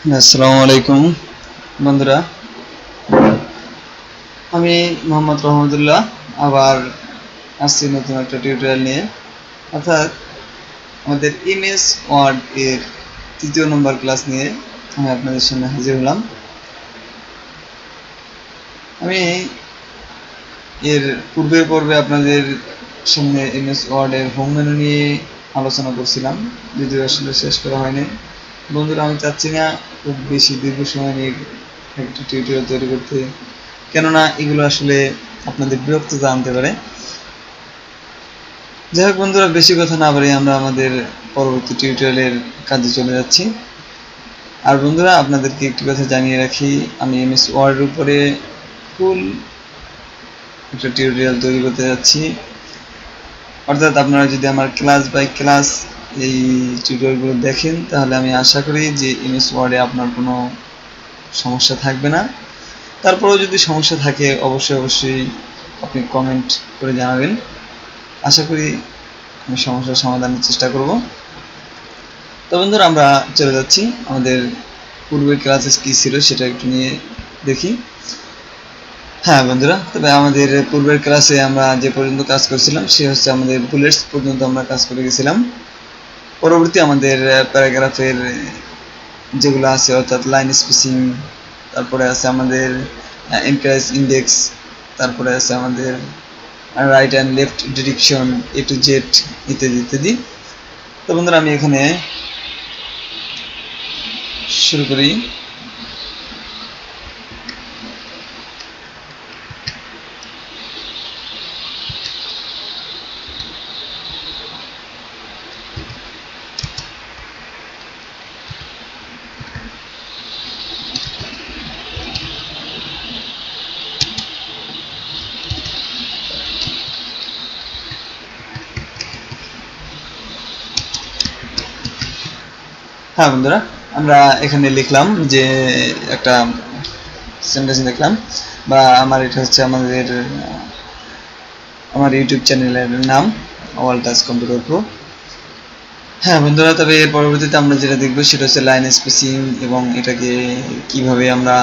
আসসালামু আলাইকুম বন্ধুরা, আমি মোহাম্মদ রহমতুল্লাহ আবার আসছি নতুন একটা টিউটোরিয়াল নিয়ে। অর্থাৎ আমাদের এম.এস ওয়ার্ড এর ৩য় নম্বর ক্লাস নিয়ে আমি আপনাদের সামনে হাজির হলাম। আমি এর পূর্বের পর্বে আপনাদের সামনে এম.এস ওয়ার্ড এর হোম মেনু নিয়ে আলোচনা করছিলাম, যদিও আসলে শেষ করা হয়নি। বন্ধুরা, আমি চাচ্ছি না খুব বেশি দীর্ঘ সময় নিয়ে একটা টিউটোরিয়াল তৈরি করতে, কেননা এগুলো আসলে আপনাদের বিরক্ততা আনতে পারে। যাই হোক বন্ধুরা, বেশি কথা না বাড়িয়ে আমরা আমাদের পরবর্তী টিউটোরিয়ালের কাজে চলে যাচ্ছি। আর বন্ধুরা, আপনাদেরকে একটি কথা জানিয়ে রাখি, আমি এম.এস ওয়ার্ডের উপরে ফুল একটা টিউটোরিয়াল তৈরি করতে যাচ্ছি। অর্থাৎ আপনারা যদি আমার ক্লাস বাই ক্লাস এই টিউটোরিয়ালগুলো দেখেন, তাহলে আমি আশা করি যে এম.এস ওয়ার্ডে আপনার কোনো সমস্যা থাকবে না। তারপরেও যদি সমস্যা থাকে অবশ্যই আপনি কমেন্ট করে জানাবেন। আশা করি আমি সমস্যার সমাধানের চেষ্টা করব। তো বন্ধুরা, আমরা চলে যাচ্ছি আমাদের পূর্বের ক্লাসে কী ছিল সেটা একটু নিয়ে দেখি। হ্যাঁ বন্ধুরা, তবে আমাদের পূর্বের ক্লাসে আমরা যে পর্যন্ত কাজ করছিলাম সে হচ্ছে আমাদের বুলেটস পর্যন্ত আমরা কাজ করে গেছিলাম। পরবর্তী আমাদের প্যারাগ্রাফের যেগুলো আছে, অর্থাৎ লাইন স্পেসিং, তারপরে আছে আমাদের এমপ্লয়েজ ইন্ডেক্স, তারপরে আছে আমাদের right and left direction, A to Z ইত্যাদি ইত্যাদি। তো বন্ধুরা, আমি এখানে শুরু করি। হ্যাঁ বন্ধুরা, আমরা এখানে লিখলাম যে একটা সেন্টেন্স লিখলাম, বা এটা হচ্ছে আমার ইউটিউব চ্যানেলের নাম, অল টাচ কম্পিউটার প্রো। হ্যাঁ বন্ধুরা, তবে এর পরবর্তীতে আমরা যেটা দেখবো সেটা হচ্ছে লাইন স্পেসিং, এবং এটাকে কিভাবে আমরা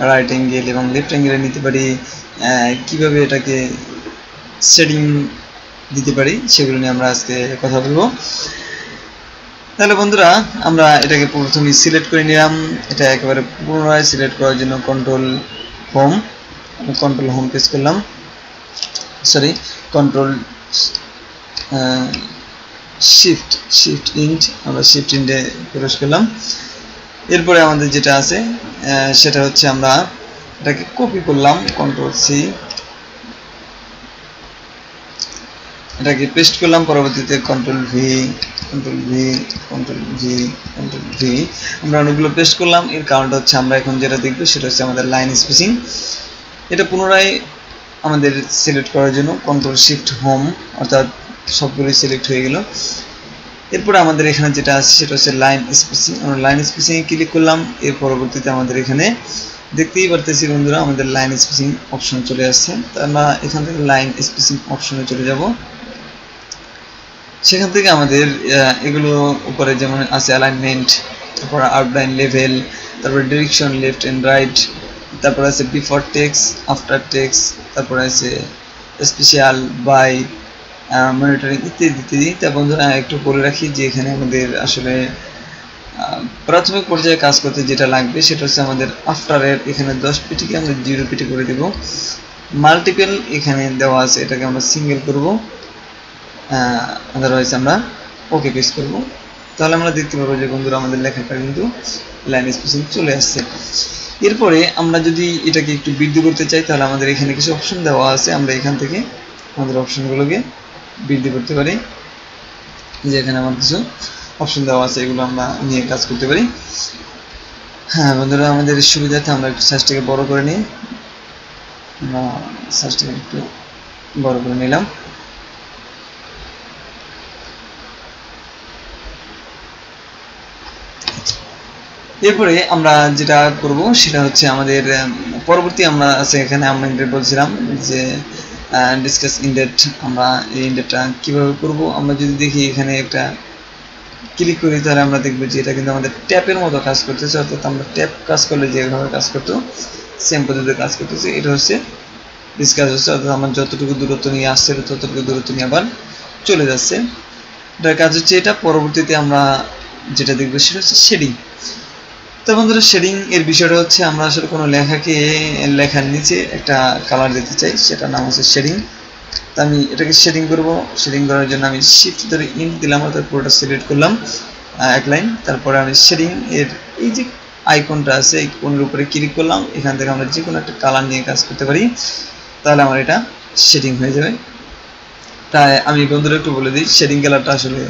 রাইট অ্যাঙ্গেল এবং লেফট অ্যাঙ্গেলে নিতে পারি, কিভাবে এটাকে সেটিং দিতে পারি, সেগুলো নিয়ে আমরা আজকে কথা বলবো। তাহলে বন্ধুরা, আমরা এটাকে প্রথমে সিলেক্ট করে নিলাম। এটা একেবারে পুনরায় সিলেক্ট করার জন্য কন্ট্রোল হোম প্রেস করলাম, কন্ট্রোল শিফট ইন্ট, আমরা শিফট ইন্টে প্রবেশ করলাম। এরপরে আমাদের যেটা আছে সেটা হচ্ছে আমরা এটাকে কপি করলাম, কন্ট্রোল সি, এটাকে পেস্ট করলাম। পরবর্তীতে কন্ট্রোল ভি, আমরা অনেকগুলো পেস্ট করলাম। এর কারণটা হচ্ছে আমরা এখন যেটা দেখবো সেটা হচ্ছে আমাদের লাইন স্পেসিং। এটা পুনরায় আমাদের সিলেক্ট করার জন্য কন্ট্রোল শিফট হোম, অর্থাৎ সবগুলোই সিলেক্ট হয়ে গেল। এরপরে আমাদের এখানে যেটা আছে সেটা হচ্ছে লাইন স্পেসিং। আমরা লাইন স্পেসিংয়ে ক্লিক করলাম। এর পরবর্তীতে আমাদের এখানে দেখতেই পারতেছি বন্ধুরা, আমাদের লাইন স্পেসিং অপশন চলে আসছে। তো আমরা এখান থেকে লাইন স্পেসিং অপশনে চলে যাব। সেখান থেকে আমাদের এগুলো উপরে যেমন আছে অ্যালাইনমেন্ট, তারপর আউটলাইন লেভেল, তারপর ডিরেকশন লেফট এন্ড রাইট, তারপর আছে বিফোর টেক্সট, আফটার টেক্সট, তারপর আছে স্পেশাল বাই, মনিটরিং ইত্যাদি ইত্যাদি। তা বন্ধুরা, একটু বলে রাখি যে এখানে আমাদের আসলে প্রাথমিক পর্যায়ে কাজ করতে যেটা লাগবে সেটা হচ্ছে আমাদের আফটারের এখানে 10 পিটিকে আমরা 0 পিটি করে দেব। মাল্টিপল এখানে দেওয়া আছে, এটাকে আমরা সিঙ্গেল করব, আদারওয়াইজ আমরা ওকে প্রেস করব। তাহলে আমরা দেখতে পাবো যে বন্ধুরা, আমাদের লেখাটা কিন্তু লাইন স্পেসিং চলে আসছে। এরপরে আমরা যদি এটাকে একটু বৃদ্ধি করতে চাই, তাহলে আমাদের এখানে কিছু অপশন দেওয়া আছে। আমরা এখান থেকে আমাদের অপশনগুলোকে বৃদ্ধি করতে পারি। যে এখানে আমার কিছু অপশন দেওয়া আছে, এগুলো আমরা নিয়ে কাজ করতে পারি। হ্যাঁ বন্ধুরা, আমাদের সুবিধার্থে আমরা একটু সাইজটাকে বড় করে নিই। আমরা সাইজটাকে একটু বড় করে নিলাম। এরপরে আমরা যেটা করব সেটা হচ্ছে আমাদের পরবর্তী আমরা আছে এখানে আমরা বলছিলাম যে ডিসকাস ইনডেট। আমরা এই ইনডেটটা কিভাবে করব, আমরা যদি দেখি এখানে একটা ক্লিক করি তাহলে আমরা দেখব যে এটা কিন্তু আমাদের ট্যাপের মতো কাজ করতেছে, অর্থাৎ আমরা ট্যাপ কাজ করলে যেভাবে কাজ করতো সেম পদ্ধতিতে কাজ করতেছে। এটা হচ্ছে ডিসকাস হচ্ছে, অর্থাৎ আমার যতটুকু দূরত্ব নিয়ে আসছে ততটুকু দূরত্ব নিয়ে আবার চলে যাচ্ছে। এটার কাজ হচ্ছে এটা। পরবর্তীতে আমরা যেটা দেখবো সেটা হচ্ছে শেডিং। তো বন্ধুরা, শেডিং এর বিষয়টা হচ্ছে আমরা আসলে কোনো লেখার নিচে একটা কালার দিতে চাই, সেটার নাম হচ্ছে শেডিং। তো আমি এটাকে শেডিং করব। শেডিং করার জন্য আমি শিফট ধরে ইন দিলাম, অর্থাৎ পুরোটা সিলেক্ট করলাম এক লাইন। তারপরে আমি শেডিং এর এই যে আইকনটা আছে এই কোণের উপরে ক্লিক করলাম। এখান থেকে আমরা যে কোনো একটা কালার নিয়ে কাজ করতে পারি, তাহলে আমার এটা শেডিং হয়ে যাবে। তাই আমি বন্ধুরা একটু বলে দিই, শেডিং কালারটা আসলে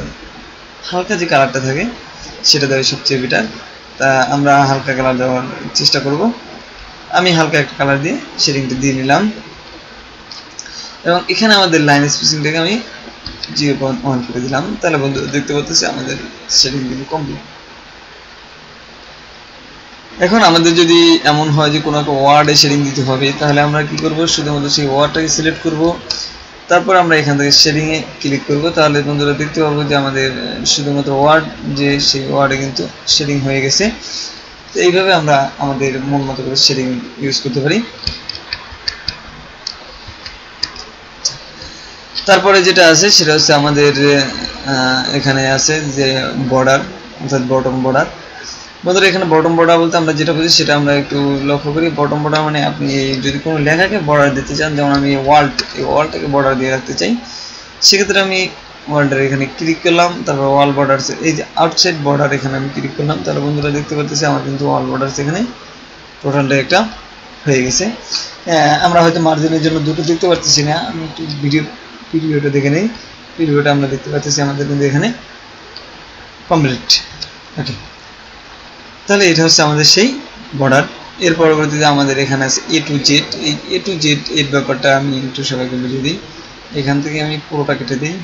হালকা যে কালারটা থাকে সেটা দেওয়া সবচেয়ে বেটার। তা আমরা হালকা কালার দেওয়ার চেষ্টা করব। আমি হালকা একটা কালার দিয়ে শেডিংটা দিয়ে নিলাম এবং এখানে আমাদের লাইন স্পেসিংটাকে আমি 0.1 করে দিলাম। তাহলে বন্ধু দেখতে পাচ্ছি আমাদের শেডিং কিন্তু কমপ্লিট। এখন আমাদের যদি এমন হয় যে কোনো একটা ওয়ার্ডে শেডিং দিতে হবে, তাহলে আমরা কি করব, শুধুমাত্র সেই ওয়ার্ডটাকে সিলেক্ট করব, তারপর আমরা এখান থেকে শেডিংয়ে ক্লিক করব। তাহলে বন্ধুরা দেখতে পাবো যে আমাদের শুধুমাত্র ওয়ার্ড যে সেই ওয়ার্ডে কিন্তু শেডিং হয়ে গেছে। তো এইভাবে আমরা আমাদের মন মতো করে শেডিং ইউজ করতে পারি। তারপরে যেটা আছে সেটা হচ্ছে আমাদের এখানে আছে যে বর্ডার, অর্থাৎ বটম বর্ডার। বন্ধুরা, এখানে বটম বর্ডার বলতে আমরা যেটা বুঝি সেটা আমরা একটু লক্ষ্য করি। বটম বর্ডার মানে আপনি যদি কোনো লেখাকে বর্ডার দিতে চান, যেমন আমি এই ওয়ালটাকে বর্ডার দিয়ে রাখতে চাই, সেক্ষেত্রে আমি ওয়ালটার এখানে ক্লিক করলাম, তারপর ওয়াল বর্ডার এই যে আউটসাইড বর্ডার এখানে আমি ক্লিক করলাম। তাহলে বন্ধুরা দেখতে পাচ্ছি আমার কিন্তু ওয়াল বর্ডার এখানে টোটালটা একটা হয়ে গেছে। আমরা হয়তো মার্জিনের জন্য দুটো দেখতে পাচ্ছি না, আমি একটু ভিডিওটা দেখে নেই। ভিডিওটা আমরা দেখতে পাচ্ছি আমাদের কিন্তু এখানে কমপ্লিট। ওকে, তাহলে এটা হচ্ছে আমাদের সেই বর্ডার। এর পরবর্তীতে আমাদের এখানে আছে A to Z। এই A to Z এর ব্যাপারটা আমি একটু সবাইকে বুঝিয়ে দিই। এখান থেকে আমি পুরোটা কেটে দিই।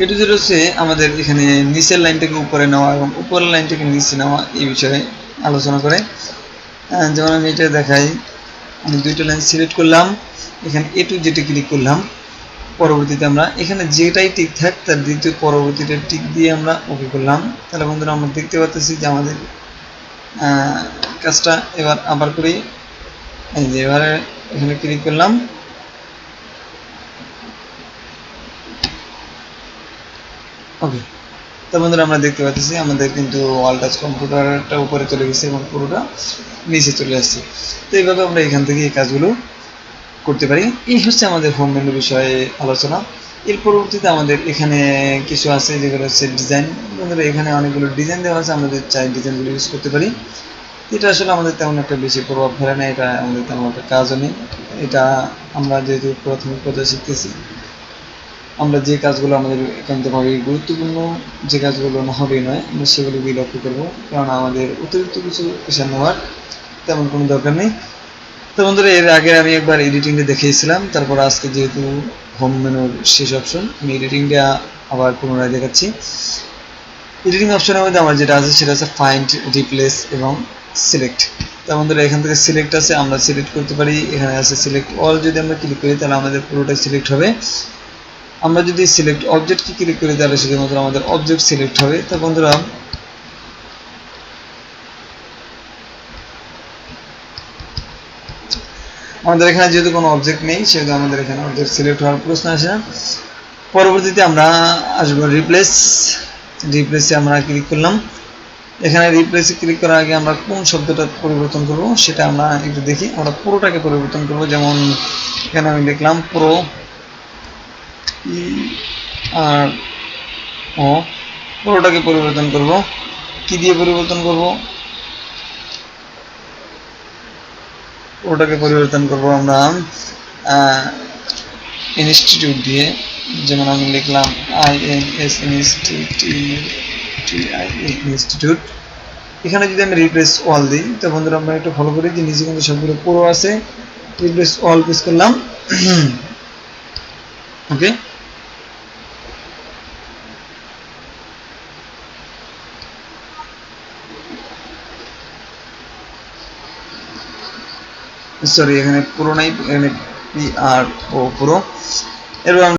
A to Z হচ্ছে আমাদের এখানে নিচের লাইনটাকে উপরে নেওয়া এবং উপরের লাইনটাকে নিচে নেওয়া, এই বিষয়ে আলোচনা করে। যেমন আমি এটা দেখাই, আমি দুইটা লাইন সিলেক্ট করলাম, এখানে A to Z A click করলাম। পরবর্তীতে আমরা এখানে যেটাই টিক থাক তার দ্বিতীয় পরবর্তীটা টিক দিয়ে আমরা ওকে করলাম। তাহলে বন্ধুরা আমরা দেখতে পাচ্ছি যে আমাদের কাজটা এবার আবার করি। এই যে এবারে এখানে ক্লিক করলাম, ওকে। তো বন্ধুরা আমরা দেখতে পাচ্ছি আমাদের কিন্তু ওয়াল টাচ কম্পিউটারটা উপরে চলে গেছে এবং পুরোটা নিচে চলে আসছে। তো এইভাবে আমরা এখান থেকে এই কাজগুলো করতে পারি। এই হচ্ছে আমাদের হোম মেনু বিষয়ে আলোচনা। এর পরবর্তীতে আমাদের এখানে কিছু আছে যেগুলো হচ্ছে ডিজাইন। বন্ধুরা, এখানে অনেকগুলো ডিজাইন দেওয়া আছে, আমাদের চাই ডিজাইনগুলো ইউজ করতে পারি। এটা আসলে আমাদের তেমন একটা বেশি প্রভাব ফেলে না, এটা আমাদের তেমন একটা কাজও নেই। এটা আমরা যেহেতু প্রাথমিক পর্যায়ে শিখতেছি, আমরা যে কাজগুলো আমাদের একান্তভাবে গুরুত্বপূর্ণ, যে কাজগুলো না হবেই নয়, আমরা সেগুলোকেই লক্ষ্য করবো, কারণ আমাদের অতিরিক্ত কিছু পেশা নেওয়ার তেমন কোনো দরকার নেই। তো বন্ধুরা, এর আগে আমি একবার এডিটিংটা দেখিয়েছিলাম, তারপর আজকে যেহেতু হোম মেনুর শেষ অপশন, আমি এডিটিংটা আবার পুনরায় দেখাচ্ছি। এডিটিং অপশনের মধ্যে আমার যেটা আছে সেটা হচ্ছে ফাইন্ড, রিপ্লেস এবং সিলেক্ট। তা বন্ধুরা, এখান থেকে সিলেক্ট আছে, আমরা সিলেক্ট করতে পারি। এখানে আছে সিলেক্ট অল, যদি আমরা ক্লিক করি তাহলে আমাদের পুরোটাই সিলেক্ট হবে। আমরা যদি সিলেক্ট অবজেক্টকে ক্লিক করি তাহলে শুধুমাত্র আমাদের অবজেক্ট সিলেক্ট হবে। তো বন্ধুরা, আমাদের এখানে যেহেতু কোনো অবজেক্ট নেই সেহেতু আমাদের এখানে অবজেক্ট সিলেক্ট হওয়ার প্রশ্ন আসে না। পরবর্তীতে আমরা আসবো রিপ্লেসে আমরা ক্লিক করলাম। এখানে রিপ্লেসে ক্লিক করার আগে আমরা কোন শব্দটা পরিবর্তন করব সেটা আমরা একটু দেখি। আমরা পুরোটাকে পরিবর্তন করব, যেমন এখানে আমি লিখলাম প্রো, আর ও, পুরোটাকে পরিবর্তন করব। কি দিয়ে পরিবর্তন করব? ওটাকে পরিবর্তন করব আমরা ইনস্টিটিউট দিয়ে। যেমন আমি লিখলাম INS ইনস্টিটিউট। এখানে যদি আমি রিপ্লেস অল দিই, তো বন্ধুরা আমরা একটু ফলো করি যে নিচে কিন্তু সবগুলো পুরো আছে। রিপ্লেস অল প্রেস করলাম, ওকে। সরি, এখানে পুরো নাই, এখানে PR ও পুরো। এরপর